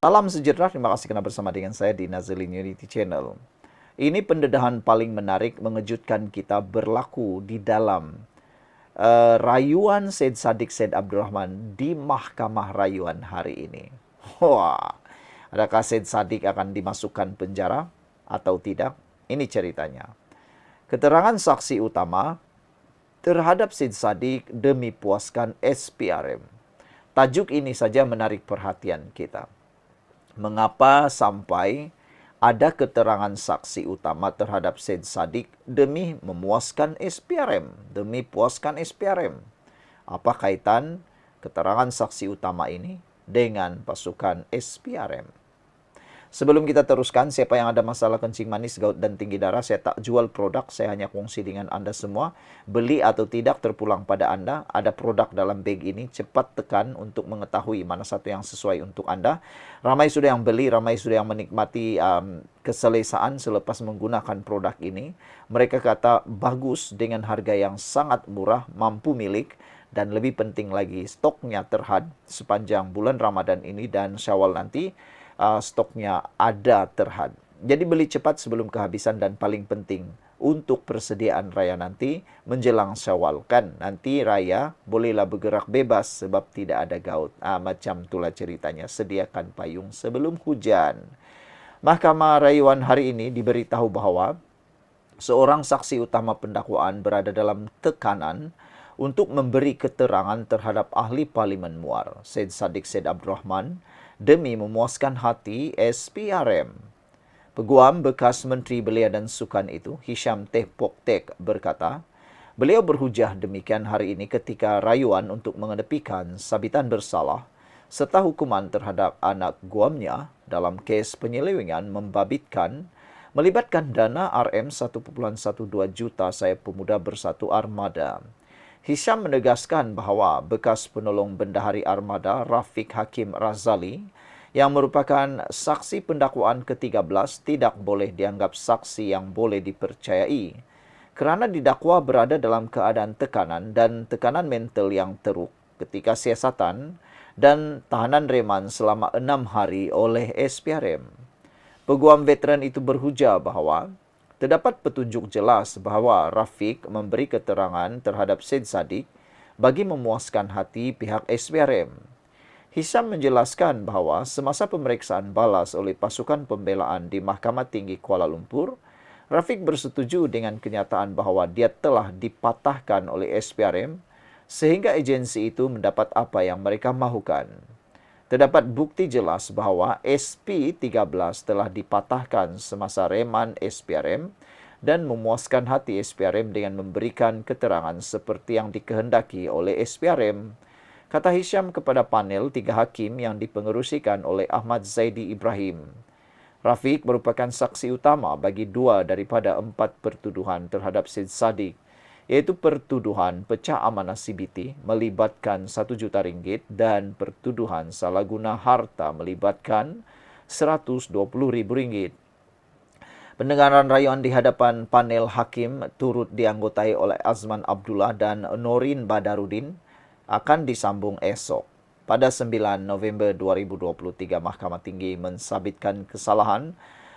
Salam sejahtera, terima kasih kerana bersama dengan saya di Nazilin Unity Channel. Ini pendedahan paling menarik mengejutkan kita berlaku di dalam rayuan Syed Saddiq Syed Abdurrahman di Mahkamah Rayuan hari ini. Wah, adakah Syed Saddiq akan dimasukkan penjara atau tidak? Ini ceritanya. Keterangan saksi utama terhadap Syed Saddiq demi puaskan SPRM. Tajuk ini saja menarik perhatian kita. Mengapa sampai ada keterangan saksi utama terhadap Syed Saddiq demi memuaskan SPRM, demi puaskan SPRM? Apa kaitan keterangan saksi utama ini dengan pasukan SPRM? Sebelum kita teruskan, siapa yang ada masalah kencing manis, gout dan tinggi darah, saya tak jual produk, saya hanya kongsi dengan Anda semua. Beli atau tidak terpulang pada Anda. Ada produk dalam beg ini, cepat tekan untuk mengetahui mana satu yang sesuai untuk Anda. Ramai sudah yang beli, ramai sudah yang menikmati keselesaan selepas menggunakan produk ini. Mereka kata bagus dengan harga yang sangat murah, mampu milik. Dan lebih penting lagi, stoknya terhad sepanjang bulan Ramadan ini dan Syawal nanti. Stoknya ada terhad. Jadi beli cepat sebelum kehabisan dan paling penting untuk persediaan raya nanti menjelang Syawal kan. Nanti raya bolehlah bergerak bebas sebab tidak ada gaut. Macam itulah ceritanya. Sediakan payung sebelum hujan. Mahkamah Rayuan hari ini diberitahu bahawa seorang saksi utama pendakwaan berada dalam tekanan untuk memberi keterangan terhadap ahli Parlimen Muar, Syed Saddiq Syed Abdurrahman, demi memuaskan hati SPRM. Peguam bekas Menteri Belia dan Sukan itu, Hisham Teh Pok Tek, berkata, beliau berhujah demikian hari ini ketika rayuan untuk mengedepikan sabitan bersalah serta hukuman terhadap anak guamnya dalam kes penyelewengan melibatkan dana RM1.12 juta Sayap Pemuda Bersatu Armada. Hisham menegaskan bahawa bekas penolong bendahari Armada Rafiq Hakim Razali yang merupakan saksi pendakwaan ke-13 tidak boleh dianggap saksi yang boleh dipercayai kerana didakwa berada dalam keadaan tekanan dan tekanan mental yang teruk ketika siasatan dan tahanan reman selama 6 hari oleh SPRM. Peguam veteran itu berhujah bahawa terdapat petunjuk jelas bahawa Rafiq memberi keterangan terhadap Syed Saddiq bagi memuaskan hati pihak SPRM. Hisham menjelaskan bahawa semasa pemeriksaan balas oleh pasukan pembelaan di Mahkamah Tinggi Kuala Lumpur, Rafiq bersetuju dengan kenyataan bahawa dia telah dipatahkan oleh SPRM sehingga agensi itu mendapat apa yang mereka mahukan. Terdapat bukti jelas bahawa SP13 telah dipatahkan semasa reman SPRM dan memuaskan hati SPRM dengan memberikan keterangan seperti yang dikehendaki oleh SPRM. Kata Hisham kepada panel 3 hakim yang dipengerusikan oleh Ahmad Zaidi Ibrahim. Rafiq merupakan saksi utama bagi 2 daripada 4 pertuduhan terhadap Syed Saddiq, iaitu pertuduhan pecah amanah CBT melibatkan RM1 juta dan pertuduhan salah guna harta melibatkan RM120,000. Pendengaran rayuan di hadapan panel hakim turut dianggotai oleh Azman Abdullah dan Norin Badarudin akan disambung esok. Pada 9 November 2023, Mahkamah Tinggi mensabitkan kesalahan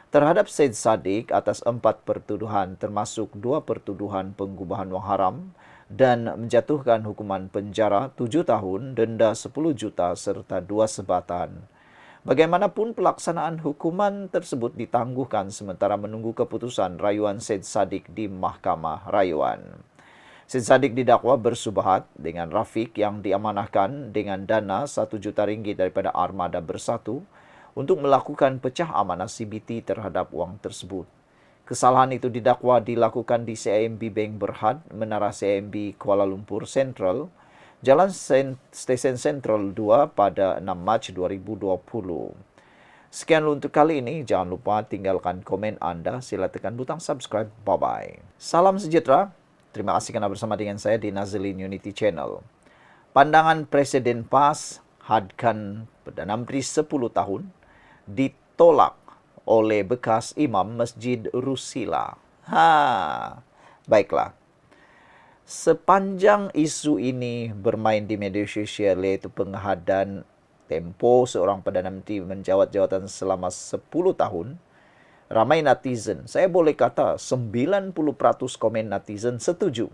terhadap Syed Saddiq atas 4 pertuduhan termasuk 2 pertuduhan penggubahan wang haram dan menjatuhkan hukuman penjara 7 tahun, denda 10 juta serta 2 sebatan. Bagaimanapun pelaksanaan hukuman tersebut ditangguhkan sementara menunggu keputusan rayuan Syed Saddiq di Mahkamah Rayuan. Syed Saddiq didakwa bersubahat dengan Rafiq yang diamanahkan dengan dana RM1 juta daripada Armada Bersatu untuk melakukan pecah amanah CBT terhadap wang tersebut. Kesalahan itu didakwa dilakukan di CIMB Bank Berhad, Menara CIMB Kuala Lumpur Central, Jalan Stesen Central 2 pada 6 Mac 2020. Sekian untuk kali ini. Jangan lupa tinggalkan komen Anda. Sila tekan butang subscribe. Bye-bye. Salam sejahtera. Terima kasih kerana bersama dengan saya di Nazilin Unity Channel. Pandangan Presiden PAS hadkan Perdana Menteri 10 tahun ditolak oleh bekas imam Masjid Rusila. Baiklah. Sepanjang isu ini bermain di media sosial iaitu pengehadan Tempo seorang Perdana Menteri menjawat jawatan selama 10 tahun, ramai netizen, saya boleh kata 90% komen netizen setuju.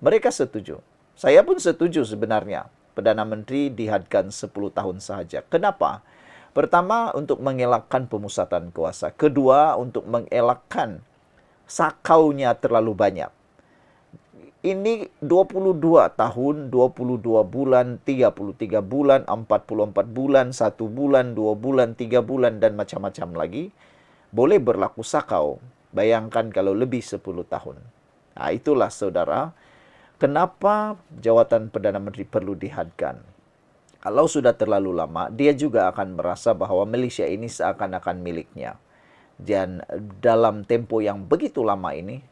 Mereka setuju. Saya pun setuju sebenarnya. Perdana Menteri dihadkan 10 tahun sahaja. Kenapa? Pertama, untuk mengelakkan pemusatan kuasa. Kedua, untuk mengelakkan sakaunya terlalu banyak. Ini 22 tahun, 22 bulan, 33 bulan, 44 bulan, 1 bulan, 2 bulan, 3 bulan, dan macam-macam lagi. Boleh berlaku sakau. Bayangkan kalau lebih 10 tahun. Nah, itulah saudara, kenapa jawatan Perdana Menteri perlu dihadkan. Kalau sudah terlalu lama, dia juga akan merasa bahwa Malaysia ini seakan-akan miliknya. Dan dalam tempo yang begitu lama ini,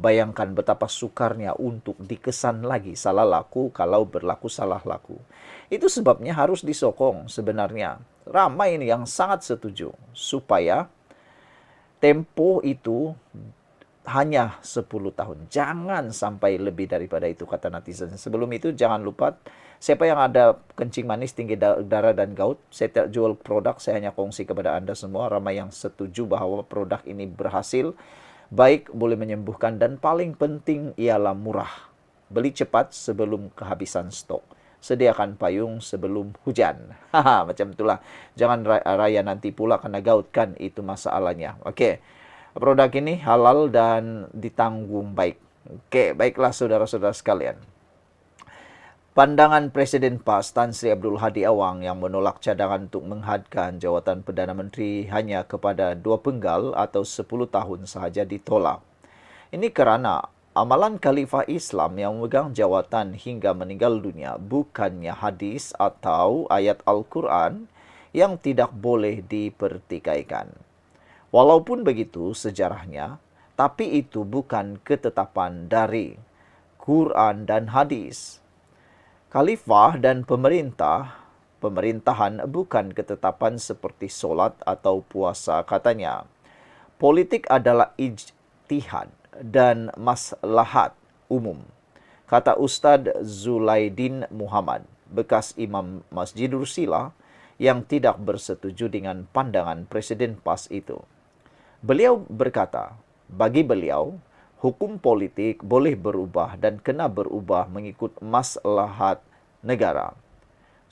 bayangkan betapa sukarnya untuk dikesan lagi salah laku kalau berlaku salah laku. Itu sebabnya harus disokong sebenarnya. Ramai ini yang sangat setuju supaya tempo itu hanya 10 tahun. Jangan sampai lebih daripada itu, kata netizen. Sebelum itu jangan lupa, siapa yang ada kencing manis, tinggi darah dan gout, saya tidak jual produk, saya hanya kongsi kepada Anda semua. Ramai yang setuju bahwa produk ini berhasil, baik, boleh menyembuhkan, dan paling penting ialah murah. Beli cepat sebelum kehabisan stok. Sediakan payung sebelum hujan. Macam itulah. Jangan raya nanti pula kena gout, kan itu masalahnya. Okey. Produk ini halal dan ditanggung baik. Okey, baiklah saudara-saudara sekalian. Pandangan Presiden PAS Tan Sri Abdul Hadi Awang yang menolak cadangan untuk menghadkan jawatan Perdana Menteri hanya kepada 2 penggal atau 10 tahun sahaja ditolak. Ini kerana amalan Khalifah Islam yang memegang jawatan hingga meninggal dunia bukannya hadis atau ayat Al-Quran yang tidak boleh dipertikaikan. Walaupun begitu sejarahnya, tapi itu bukan ketetapan dari Quran dan hadis. Khalifah dan pemerintahan bukan ketetapan seperti solat atau puasa, katanya. Politik adalah ijtihad dan maslahat umum, kata Ustaz Zulaidin Muhammad, bekas imam Masjidul Sila yang tidak bersetuju dengan pandangan Presiden PAS itu. Beliau berkata, bagi beliau, hukum politik boleh berubah dan kena berubah mengikut maslahat negara.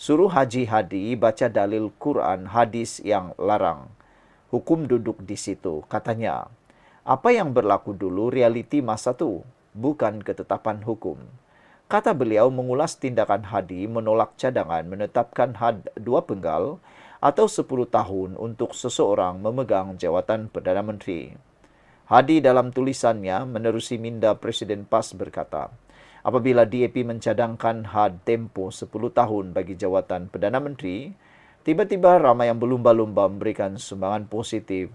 Suruh Haji Hadi baca dalil Quran hadis yang larang. Hukum duduk di situ, katanya. Apa yang berlaku dulu realiti masa itu, bukan ketetapan hukum. Kata beliau mengulas tindakan Hadi menolak cadangan menetapkan had 2 penggal atau 10 tahun untuk seseorang memegang jawatan Perdana Menteri. Hadi dalam tulisannya menerusi minda Presiden PAS berkata, apabila DAP mencadangkan had tempo 10 tahun bagi jawatan Perdana Menteri, tiba-tiba ramai yang berlumba-lumba memberikan sumbangan positif.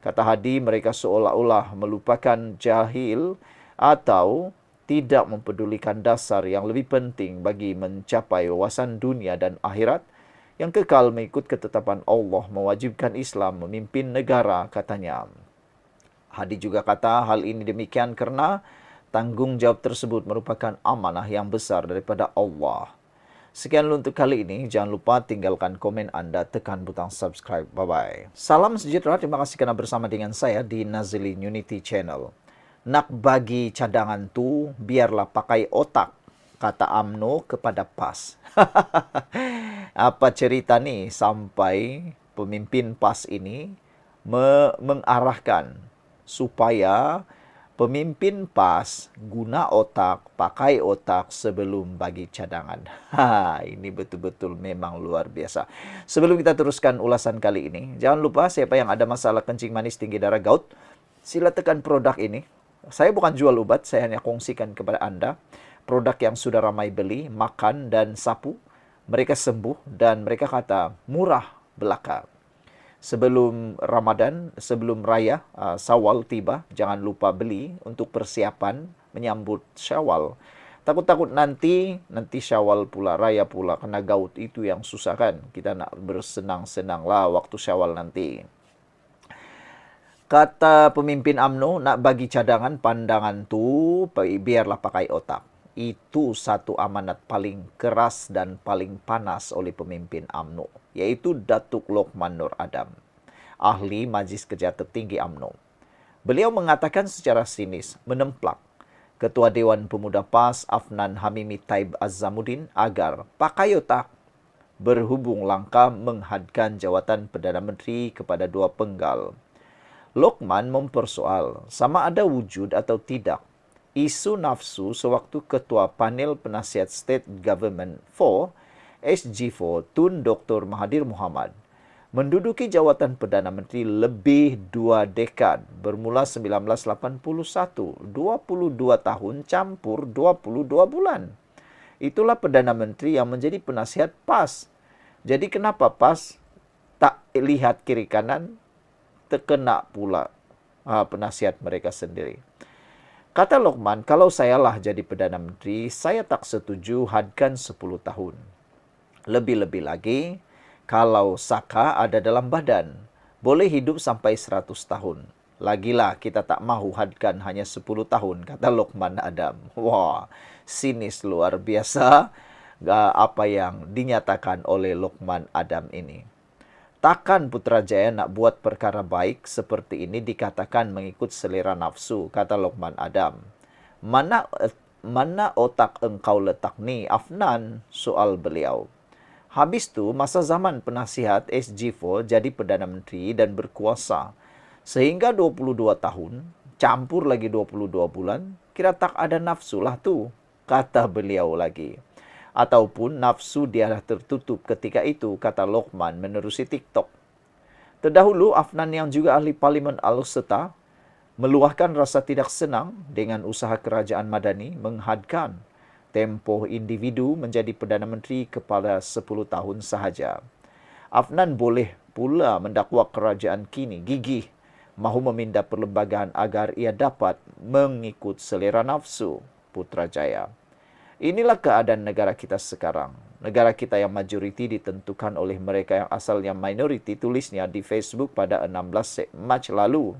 Kata Hadi, mereka seolah-olah melupakan jahil atau tidak mempedulikan dasar yang lebih penting bagi mencapai wawasan dunia dan akhirat yang kekal mengikut ketetapan Allah mewajibkan Islam memimpin negara, katanya. Hadi juga kata hal ini demikian kerana tanggungjawab tersebut merupakan amanah yang besar daripada Allah. Sekian untuk kali ini. Jangan lupa tinggalkan komen anda, tekan butang subscribe. Bye-bye. Salam sejahtera. Terima kasih kerana bersama dengan saya di Nazilin Unity Channel. Nak bagi cadangan tu, biarlah pakai otak, kata UMNO kepada PAS. Apa cerita ni sampai pemimpin PAS ini mengarahkan supaya pemimpin PAS guna otak, pakai otak sebelum bagi cadangan. Ini betul-betul memang luar biasa. Sebelum kita teruskan ulasan kali ini, jangan lupa siapa yang ada masalah kencing manis, tinggi darah, gout, sila tekan produk ini. Saya bukan jual obat, saya hanya kongsikan kepada anda produk yang sudah ramai beli, makan dan sapu. Mereka sembuh dan mereka kata murah belaka. Sebelum Ramadan, sebelum Raya Syawal tiba, jangan lupa beli untuk persiapan menyambut Syawal. Takut-takut nanti Syawal pula, Raya pula, kena gout, itu yang susah kan. Kita nak bersenang-senanglah waktu Syawal nanti. Kata pemimpin UMNO, nak bagi cadangan pandangan tu, biarlah pakai otak. Itu satu amanat paling keras dan paling panas oleh pemimpin UMNO. yaitu Datuk Lokman Nur Adam, ahli Majlis Kerja Tertinggi UMNO. Beliau mengatakan secara sinis menemplak Ketua Dewan Pemuda PAS Afnan Hamimi Taib Azzamuddin agar pakai otak berhubung langkah menghadkan jawatan Perdana Menteri kepada dua penggal. Lokman mempersoal sama ada wujud atau tidak isu nafsu sewaktu Ketua Panel Penasihat State Government 4 SG4 Tun Dr. Mahathir Mohamad menduduki jawatan Perdana Menteri lebih 2 dekad bermula 1981, 22 tahun campur 22 bulan. Itulah Perdana Menteri yang menjadi penasihat PAS. Jadi kenapa PAS tak lihat kiri kanan, terkena pula penasihat mereka sendiri. Kata Lokman, kalau sayalah jadi Perdana Menteri, saya tak setuju hadkan 10 tahun. Lebih-lebih lagi, kalau Saka ada dalam badan, boleh hidup sampai 100 tahun. Lagilah kita tak mahu hadkan hanya 10 tahun, kata Lokman Adam. Wah, sinis luar biasa apa yang dinyatakan oleh Lokman Adam ini. Takkan Putrajaya nak buat perkara baik seperti ini dikatakan mengikut selera nafsu, kata Lokman Adam. Mana otak engkau letak ni, Afnan? Soal beliau. Habis tu, masa zaman penasihat SG4 jadi Perdana Menteri dan berkuasa. Sehingga 22 tahun, campur lagi 22 bulan, kira tak ada nafsu lah tu, kata beliau lagi. Ataupun nafsu dia dah tertutup ketika itu, kata Lokman menerusi TikTok. Terdahulu, Afnan yang juga ahli Parlimen Al-Seta meluahkan rasa tidak senang dengan usaha kerajaan Madani menghadkan tempoh individu menjadi Perdana Menteri kepada 10 tahun sahaja. Afnan boleh pula mendakwa kerajaan kini gigih mahu memindah perlembagaan agar ia dapat mengikut selera nafsu Putrajaya. Inilah keadaan negara kita sekarang. Negara kita yang majoriti ditentukan oleh mereka yang asalnya minoriti, tulisnya di Facebook pada 16 Mac lalu.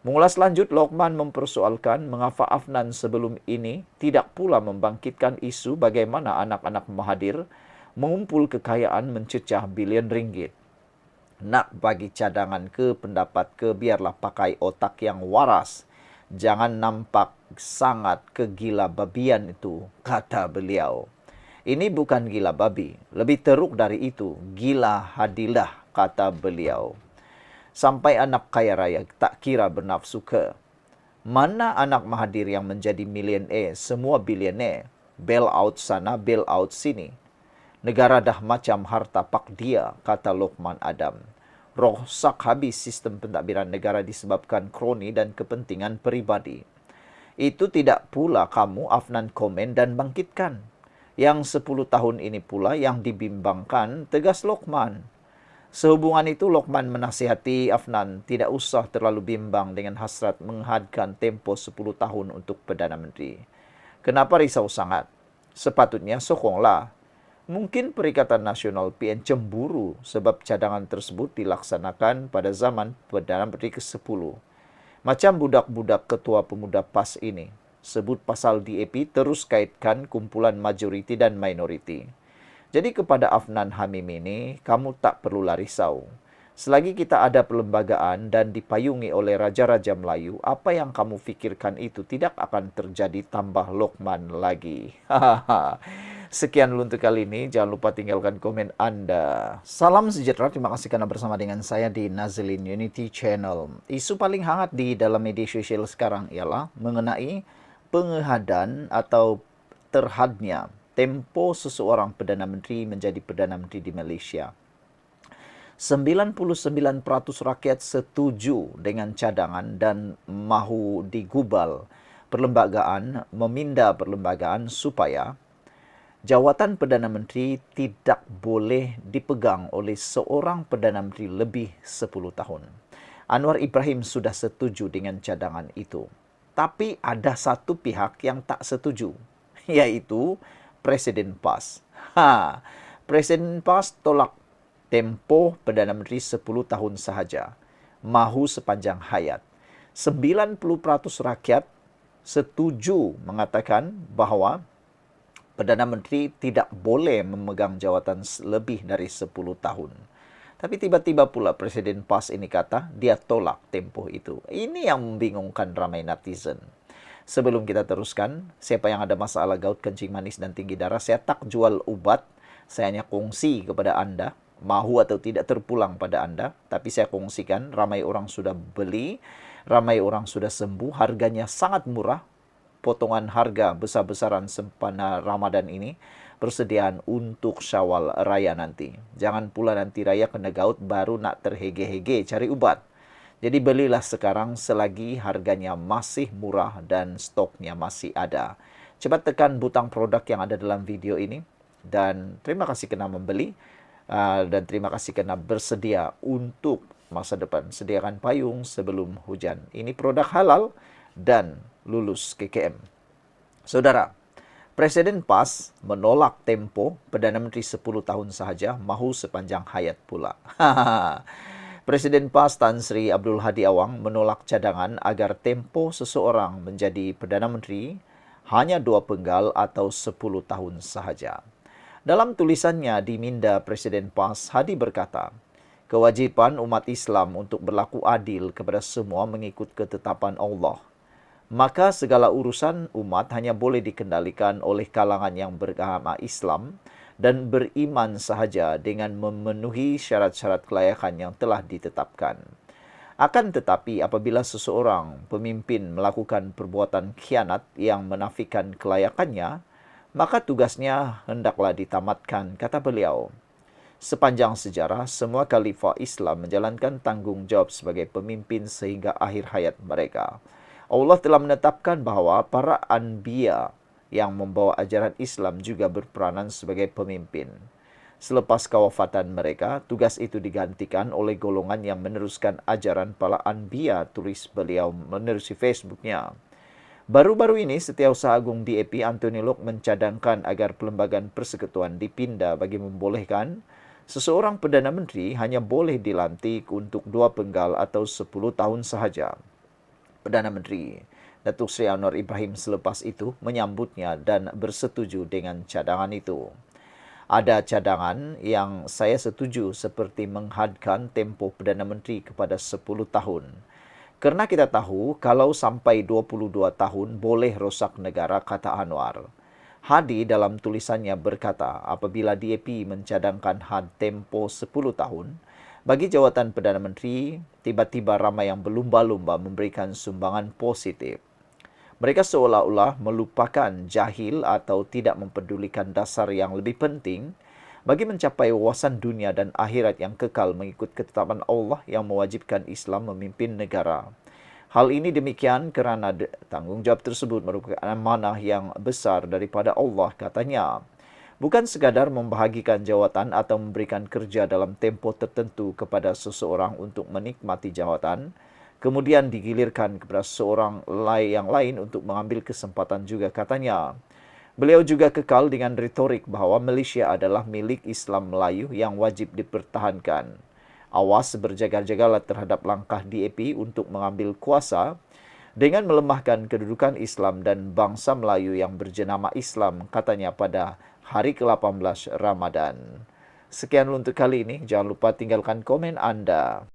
Mengulas lanjut, Lokman mempersoalkan mengapa Afnan sebelum ini tidak pula membangkitkan isu bagaimana anak-anak Mahathir mengumpul kekayaan mencecah bilion ringgit. Nak bagi cadangan ke, pendapat ke, biarlah pakai otak yang waras. Jangan nampak sangat kegila babian itu, kata beliau. Ini bukan gila babi, lebih teruk dari itu, gila hadilah, kata beliau. Sampai anak kaya raya tak kira bernafsu ke. Mana anak Mahathir yang menjadi milioner, semua bilioner, bail out sana, bail out sini. Negara dah macam harta pak dia, kata Lokman Adam. Rosak habis sistem pentadbiran negara disebabkan kroni dan kepentingan peribadi. Itu tidak pula kamu, Afnan, komen dan bangkitkan. Yang 10 tahun ini pula yang dibimbangkan, tegas Lokman. Sehubungan itu, Lokman menasihati Afnan tidak usah terlalu bimbang dengan hasrat menghadkan tempoh 10 tahun untuk Perdana Menteri. Kenapa risau sangat? Sepatutnya sokonglah. Mungkin Perikatan Nasional PN cemburu sebab cadangan tersebut dilaksanakan pada zaman Perdana Menteri ke-10. Macam budak-budak Ketua Pemuda PAS ini. Sebut pasal DAP terus kaitkan kumpulan majoriti dan minoriti. Jadi kepada Afnan Hamim ini, kamu tak perlulah risau. Selagi kita ada perlembagaan dan dipayungi oleh Raja-Raja Melayu, apa yang kamu fikirkan itu tidak akan terjadi, tambah Lokman lagi. Sekian dulu untuk kali ini. Jangan lupa tinggalkan komen Anda. Salam sejahtera. Terima kasih karena bersama dengan saya di Nazilin Unity Channel. Isu paling hangat di dalam media sosial sekarang ialah mengenai pengehadan atau terhadnya tempo seseorang Perdana Menteri menjadi Perdana Menteri di Malaysia. 99% rakyat setuju dengan cadangan dan mahu digubal perlembagaan, memindah perlembagaan supaya jawatan Perdana Menteri tidak boleh dipegang oleh seorang Perdana Menteri lebih 10 tahun. Anwar Ibrahim sudah setuju dengan cadangan itu. Tapi ada satu pihak yang tak setuju, yaitu Presiden PAS. Presiden PAS tolak tempoh Perdana Menteri 10 tahun sahaja. Mahu sepanjang hayat. 90% rakyat setuju mengatakan bahawa Perdana Menteri tidak boleh memegang jawatan lebih dari 10 tahun. Tapi tiba-tiba pula Presiden PAS ini kata dia tolak tempoh itu. Ini yang membingungkan ramai netizen. Sebelum kita teruskan, siapa yang ada masalah gout, kencing manis, dan tinggi darah, saya tak jual obat. Saya hanya kongsi kepada Anda, mahu atau tidak terpulang pada Anda. Tapi saya kongsikan, ramai orang sudah beli, ramai orang sudah sembuh, harganya sangat murah. Potongan harga besar-besaran sempena Ramadan ini persediaan untuk Syawal Raya nanti. Jangan pula nanti Raya kena gout baru nak terhege-hege cari ubat. Jadi belilah sekarang selagi harganya masih murah dan stoknya masih ada. Cepat tekan butang produk yang ada dalam video ini. Dan terima kasih kena membeli. Dan terima kasih kena bersedia untuk masa depan. Sediakan payung sebelum hujan. Ini produk halal dan lulus KKM. Saudara, Presiden PAS menolak tempo Perdana Menteri 10 tahun sahaja, mahu sepanjang hayat pula. Presiden PAS Tan Sri Abdul Hadi Awang menolak cadangan agar tempo seseorang menjadi Perdana Menteri hanya 2 penggal atau 10 tahun sahaja. Dalam tulisannya di minda Presiden PAS, Hadi berkata, kewajiban umat Islam untuk berlaku adil kepada semua mengikut ketetapan Allah. Maka segala urusan umat hanya boleh dikendalikan oleh kalangan yang beragama Islam dan beriman sahaja dengan memenuhi syarat-syarat kelayakan yang telah ditetapkan. Akan tetapi apabila seseorang pemimpin melakukan perbuatan khianat yang menafikan kelayakannya, maka tugasnya hendaklah ditamatkan, kata beliau. Sepanjang sejarah, semua khalifah Islam menjalankan tanggung jawab sebagai pemimpin sehingga akhir hayat mereka. Allah telah menetapkan bahawa para anbiya yang membawa ajaran Islam juga berperanan sebagai pemimpin. Selepas kewafatan mereka, tugas itu digantikan oleh golongan yang meneruskan ajaran para anbiya, tulis beliau menerusi Facebooknya. Baru-baru ini, Setiausaha Agung DAP Anthony Lok mencadangkan agar Perlembagaan Persekutuan dipindah bagi membolehkan seseorang Perdana Menteri hanya boleh dilantik untuk 2 penggal atau 10 tahun sahaja. Perdana Menteri Datuk Seri Anwar Ibrahim selepas itu menyambutnya dan bersetuju dengan cadangan itu. Ada cadangan yang saya setuju seperti menghadkan tempoh Perdana Menteri kepada 10 tahun. Kerana kita tahu kalau sampai 22 tahun boleh rosak negara, kata Anwar. Hadi dalam tulisannya berkata apabila DAP mencadangkan had tempoh 10 tahun, bagi jawatan Perdana Menteri, tiba-tiba ramai yang berlumba-lumba memberikan sumbangan positif. Mereka seolah-olah melupakan, jahil atau tidak mempedulikan dasar yang lebih penting bagi mencapai wawasan dunia dan akhirat yang kekal mengikut ketetapan Allah yang mewajibkan Islam memimpin negara. Hal ini demikian kerana tanggungjawab tersebut merupakan amanah yang besar daripada Allah, katanya. Bukan sekadar membahagikan jawatan atau memberikan kerja dalam tempoh tertentu kepada seseorang untuk menikmati jawatan, kemudian digilirkan kepada seorang yang lain untuk mengambil kesempatan juga, katanya. Beliau juga kekal dengan retorik bahawa Malaysia adalah milik Islam Melayu yang wajib dipertahankan. Awas berjaga-jagalah terhadap langkah DAP untuk mengambil kuasa dengan melemahkan kedudukan Islam dan bangsa Melayu yang berjenama Islam, katanya pada hari ke-18 Ramadan. Sekian untuk kali ini. Jangan lupa tinggalkan komen Anda.